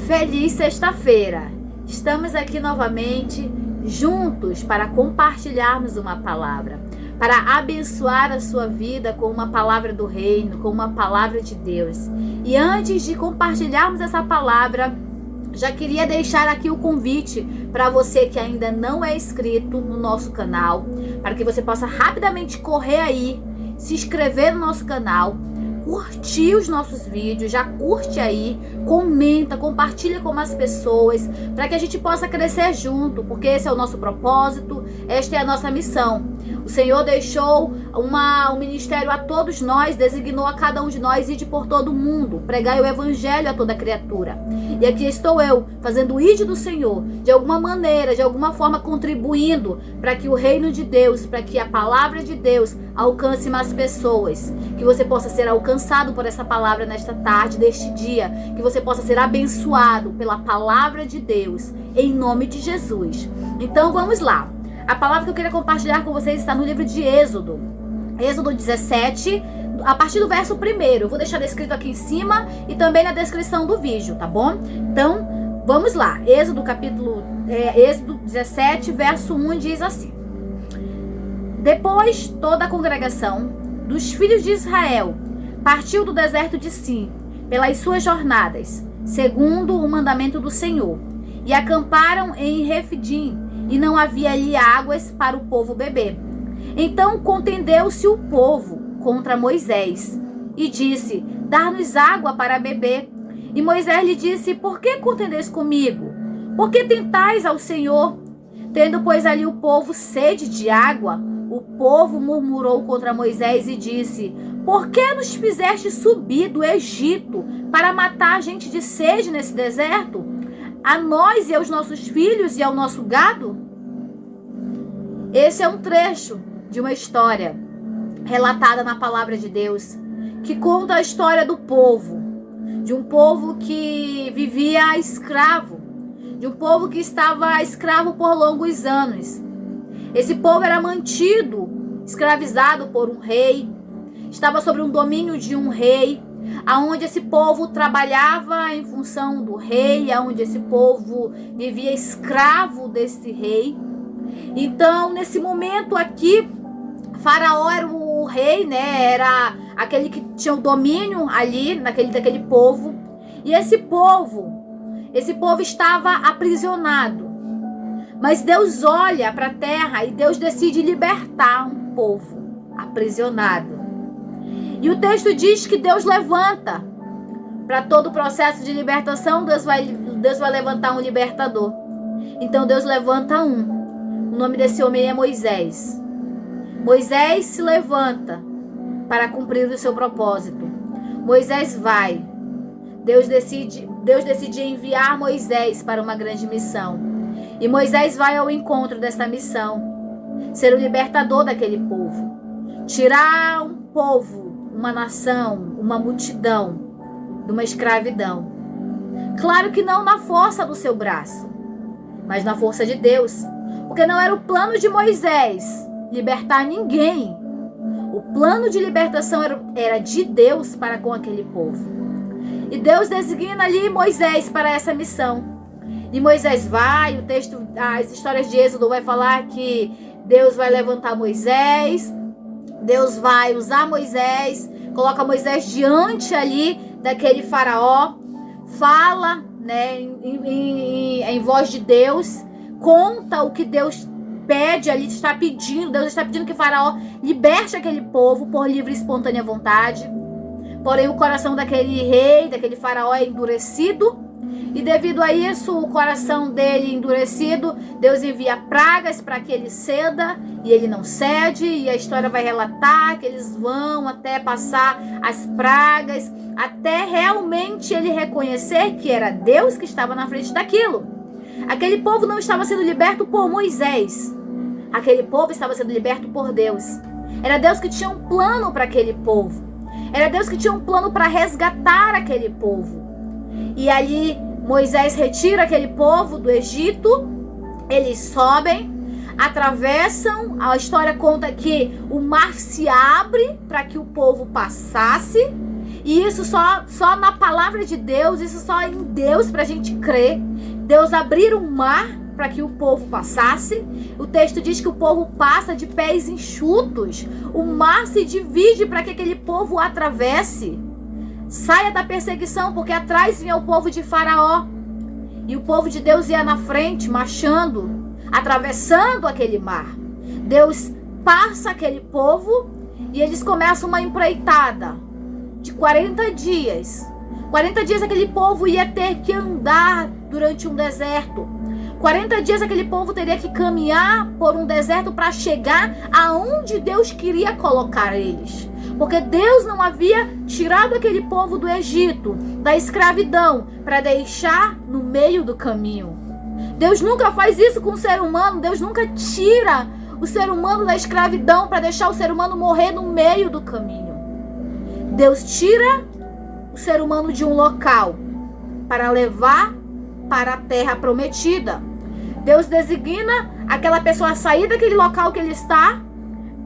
Feliz sexta-feira! Estamos aqui novamente juntos para compartilharmos uma palavra, para abençoar a sua vida com uma palavra do reino, com uma palavra de Deus. E antes de compartilharmos essa palavra, já queria deixar aqui o convite para você que ainda não é inscrito no nosso canal, para que você possa rapidamente correr aí, se inscrever no nosso canal, curtir os nossos vídeos, já curte aí, comenta, compartilha com as pessoas, para que a gente possa crescer junto, porque esse é o nosso propósito, esta é a nossa missão. O Senhor deixou um ministério a todos nós, designou a cada um de nós ide por todo mundo, pregai o evangelho a toda criatura. E aqui estou eu, fazendo o ide do Senhor, de alguma maneira, de alguma forma contribuindo para que o reino de Deus, para que a palavra de Deus alcance mais pessoas, que você possa ser alcançado por essa palavra nesta tarde, deste dia, que você possa ser abençoado pela palavra de Deus, em nome de Jesus. Então vamos lá. A palavra que eu queria compartilhar com vocês está no livro de Êxodo. Êxodo 17, a partir do verso 1. Eu vou deixar escrito aqui em cima e também na descrição do vídeo, tá bom? Então, vamos lá. Êxodo 17, verso 1 diz assim: Depois toda a congregação dos filhos de Israel partiu do deserto de Sim pelas suas jornadas, segundo o mandamento do Senhor, e acamparam em Refidim, e não havia ali águas para o povo beber. Então contendeu-se o povo contra Moisés, e disse: Dá-nos água para beber. E Moisés lhe disse: Por que contendeis comigo? Por que tentais ao Senhor? Tendo, pois, ali o povo sede de água, o povo murmurou contra Moisés e disse: Por que nos fizeste subir do Egito para matar a gente de sede nesse deserto? A nós e aos nossos filhos e ao nosso gado? Esse é um trecho de uma história relatada na palavra de Deus, que conta a história do povo, de um povo que vivia escravo, de um povo que estava escravo por longos anos. Esse povo era mantido, escravizado por um rei, estava sob um domínio de um rei, aonde esse povo trabalhava em função do rei, aonde esse povo vivia escravo desse rei. Então, nesse momento aqui, Faraó era o rei, né? Era aquele que tinha o domínio ali daquele povo. E esse povo estava aprisionado. Mas Deus olha para a terra e Deus decide libertar um povo aprisionado. E o texto diz que Deus levanta, para todo o processo de libertação, Deus vai levantar um libertador. Então Deus levanta um. O nome desse homem é Moisés. Moisés se levanta para cumprir o seu propósito. Moisés vai. Deus decide enviar Moisés para uma grande missão. E Moisés vai ao encontro dessa missão, ser o libertador daquele povo. Tirar um povo, uma nação, uma multidão de uma escravidão. Claro que não na força do seu braço, mas na força de Deus. Porque não era o plano de Moisés libertar ninguém. O plano de libertação era de Deus para com aquele povo. E Deus designa ali Moisés para essa missão. E Moisés vai, as histórias de Êxodo vai falar que Deus vai levantar Moisés, Deus vai usar Moisés, coloca Moisés diante ali daquele faraó, fala, né, em voz de Deus, conta o que Deus pede ali, está pedindo. Deus está pedindo que Faraó liberte aquele povo por livre e espontânea vontade. Porém, o coração daquele rei, daquele Faraó é endurecido. E devido a isso, o coração dele endurecido, Deus envia pragas para que ele ceda. E ele não cede. E a história vai relatar que eles vão até passar as pragas, até realmente ele reconhecer que era Deus que estava na frente daquilo. Aquele povo não estava sendo liberto por Moisés. Aquele povo estava sendo liberto por Deus. Era Deus que tinha um plano para aquele povo. Era Deus que tinha um plano para resgatar aquele povo. E ali Moisés retira aquele povo do Egito. Eles sobem, atravessam. A história conta que o mar se abre para que o povo passasse. E isso só na palavra de Deus, isso só em Deus pra gente crer. Deus abrir um mar para que o povo passasse. O texto diz que o povo passa de pés enxutos. O mar se divide para que aquele povo atravesse. Saia da perseguição, porque atrás vinha o povo de Faraó. E o povo de Deus ia na frente, marchando, atravessando aquele mar. Deus passa aquele povo e eles começam uma empreitada de 40 dias. 40 dias aquele povo ia ter que andar durante um deserto. 40 dias aquele povo teria que caminhar por um deserto para chegar aonde Deus queria colocar eles. Porque Deus não havia tirado aquele povo do Egito, da escravidão, para deixar no meio do caminho. Deus nunca faz isso com o ser humano. Deus nunca tira o ser humano da escravidão para deixar o ser humano morrer no meio do caminho. Deus tira o ser humano de um local para levar para a terra prometida. Deus designa aquela pessoa a sair daquele local que ele está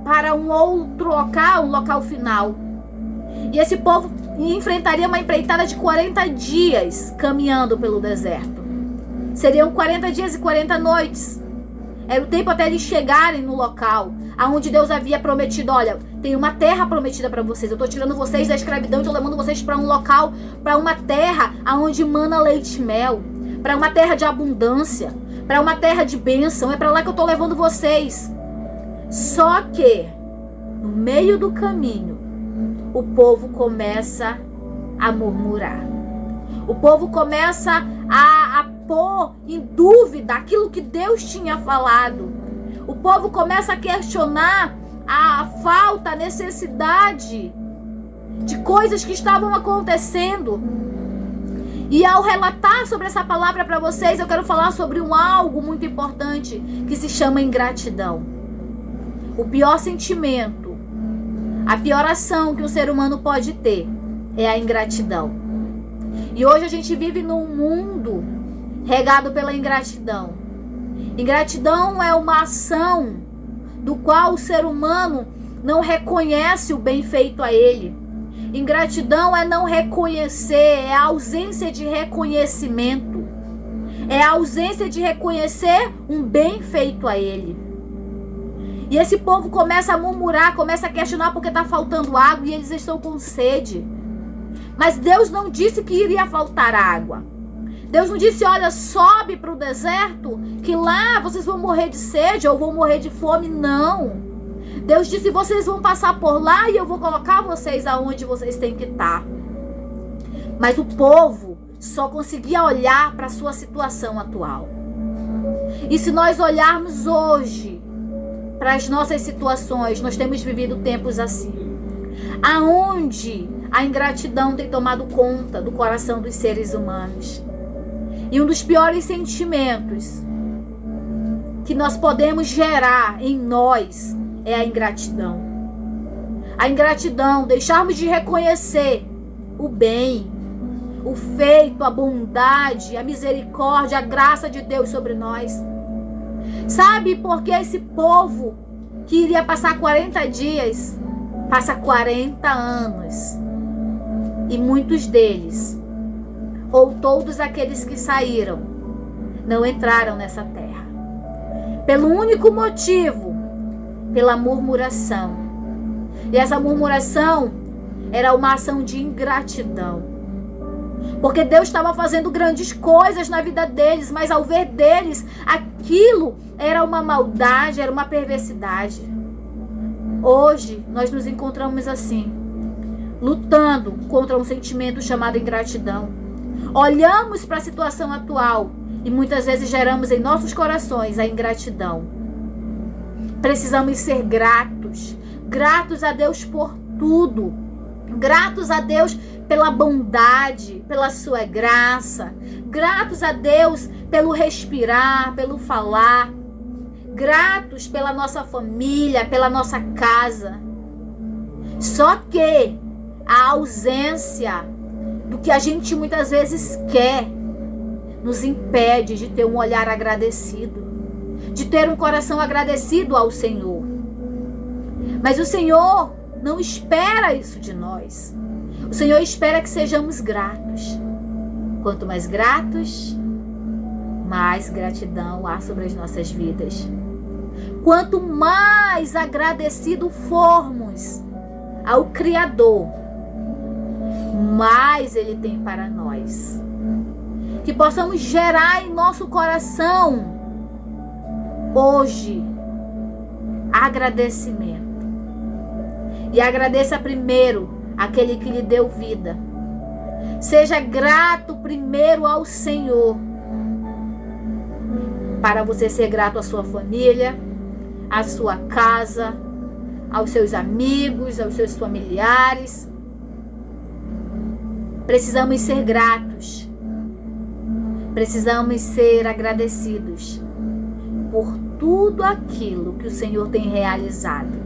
para um outro local, um local final. E esse povo enfrentaria uma empreitada de 40 dias caminhando pelo deserto. Seriam 40 dias e 40 noites. Era o tempo até eles chegarem no local aonde Deus havia prometido: olha, tem uma terra prometida para vocês. Eu estou tirando vocês da escravidão e estou levando vocês para um local, para uma terra aonde mana leite e mel, para uma terra de abundância, para uma terra de bênção. É para lá que eu estou levando vocês. Só que no meio do caminho o povo começa a murmurar. O povo começa a pôr em dúvida aquilo que Deus tinha falado. O povo começa a questionar a falta, a necessidade de coisas que estavam acontecendo. E ao relatar sobre essa palavra para vocês, eu quero falar sobre algo muito importante que se chama ingratidão. O pior sentimento, a pior ação que o ser humano pode ter é a ingratidão. E hoje a gente vive num mundo regado pela ingratidão. Ingratidão é uma ação do qual o ser humano não reconhece o bem feito a ele. Ingratidão é não reconhecer, é a ausência de reconhecimento. É a ausência de reconhecer um bem feito a ele. E esse povo começa a murmurar, começa a questionar porque está faltando água e eles estão com sede. Mas Deus não disse que iria faltar água. Deus não disse: olha, sobe para o deserto, que lá vocês vão morrer de sede ou vão morrer de fome. Não. Deus disse: vocês vão passar por lá e eu vou colocar vocês aonde vocês têm que estar. Mas o povo só conseguia olhar para a sua situação atual. E se nós olharmos hoje para as nossas situações, nós temos vivido tempos assim, aonde a ingratidão tem tomado conta do coração dos seres humanos. E um dos piores sentimentos que nós podemos gerar em nós é a ingratidão. A ingratidão, deixarmos de reconhecer o bem, o feito, a bondade, a misericórdia, a graça de Deus sobre nós. Sabe por que esse povo que iria passar 40 dias, passa 40 anos? E muitos deles, ou todos aqueles que saíram, não entraram nessa terra. Pelo único motivo, pela murmuração. E essa murmuração era uma ação de ingratidão. Porque Deus estava fazendo grandes coisas na vida deles, mas ao ver deles, aquilo era uma maldade, era uma perversidade. Hoje, nós nos encontramos assim, lutando contra um sentimento chamado ingratidão. Olhamos para a situação atual e muitas vezes geramos em nossos corações a ingratidão. Precisamos ser gratos, gratos a Deus por tudo, gratos a Deus pela bondade, pela sua graça, gratos a Deus pelo respirar, pelo falar, gratos pela nossa família, pela nossa casa. Só que a ausência do que a gente muitas vezes quer nos impede de ter um olhar agradecido, de ter um coração agradecido ao Senhor. Mas o Senhor não espera isso de nós. O Senhor espera que sejamos gratos. Quanto mais gratos, mais gratidão há sobre as nossas vidas. Quanto mais agradecido formos ao Criador, mais Ele tem para nós. Que possamos gerar em nosso coração hoje agradecimento. E agradeça primeiro aquele que lhe deu vida. Seja grato primeiro ao Senhor, para você ser grato à sua família, à sua casa, aos seus amigos, aos seus familiares. Precisamos ser gratos. Precisamos ser agradecidos por tudo aquilo que o Senhor tem realizado.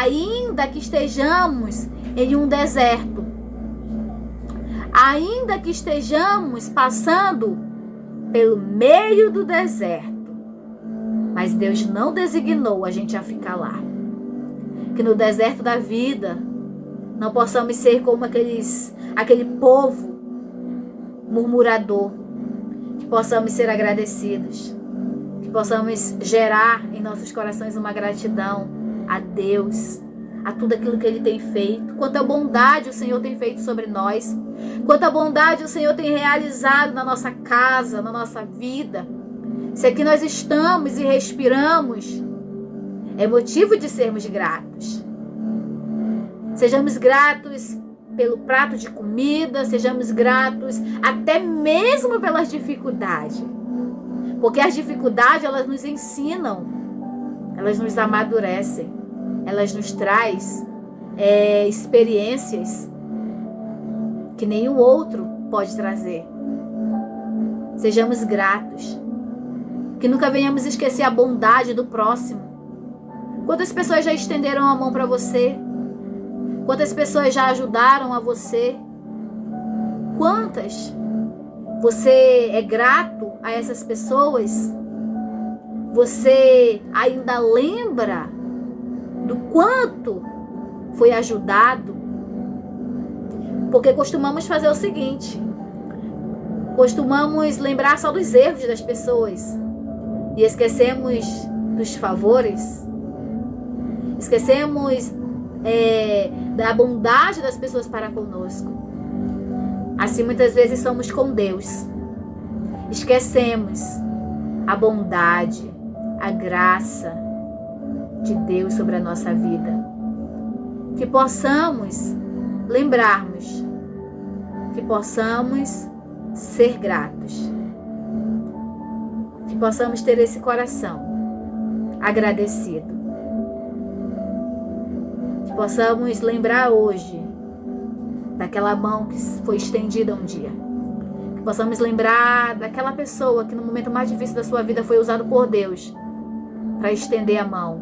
Ainda que estejamos em um deserto, ainda que estejamos passando pelo meio do deserto, mas Deus não designou a gente a ficar lá. Que no deserto da vida não possamos ser como aquele povo murmurador. Que possamos ser agradecidos. Que possamos gerar em nossos corações uma gratidão a Deus, a tudo aquilo que Ele tem feito. Quanta bondade o Senhor tem feito sobre nós. Quanta bondade o Senhor tem realizado na nossa casa, na nossa vida. Se aqui nós estamos e respiramos, é motivo de sermos gratos. Sejamos gratos pelo prato de comida, sejamos gratos até mesmo pelas dificuldades. Porque as dificuldades, elas nos ensinam, elas nos amadurecem, elas nos trazem experiências que nenhum outro pode trazer. Sejamos gratos. Que nunca venhamos esquecer a bondade do próximo. Quantas pessoas já estenderam a mão para você? Quantas pessoas já ajudaram a você? Quantas? Você é grato a essas pessoas? Você ainda lembra do quanto foi ajudado? Porque costumamos fazer o seguinte: costumamos lembrar só dos erros das pessoas e esquecemos dos favores. Esquecemos da bondade das pessoas para conosco. Assim muitas vezes somos com Deus. Esquecemos a bondade, a graça de Deus sobre a nossa vida. Que possamos lembrarmos, que possamos ser gratos, que possamos ter esse coração agradecido, que possamos lembrar hoje daquela mão que foi estendida um dia, que possamos lembrar daquela pessoa que no momento mais difícil da sua vida foi usado por Deus para estender a mão,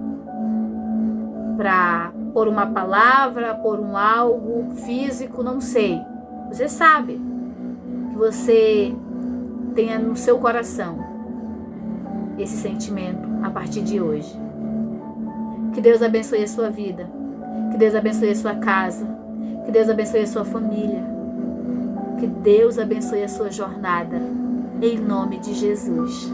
para por uma palavra, por um algo físico, não sei. Você sabe que você tenha no seu coração esse sentimento a partir de hoje. Que Deus abençoe a sua vida. Que Deus abençoe a sua casa. Que Deus abençoe a sua família. Que Deus abençoe a sua jornada. Em nome de Jesus.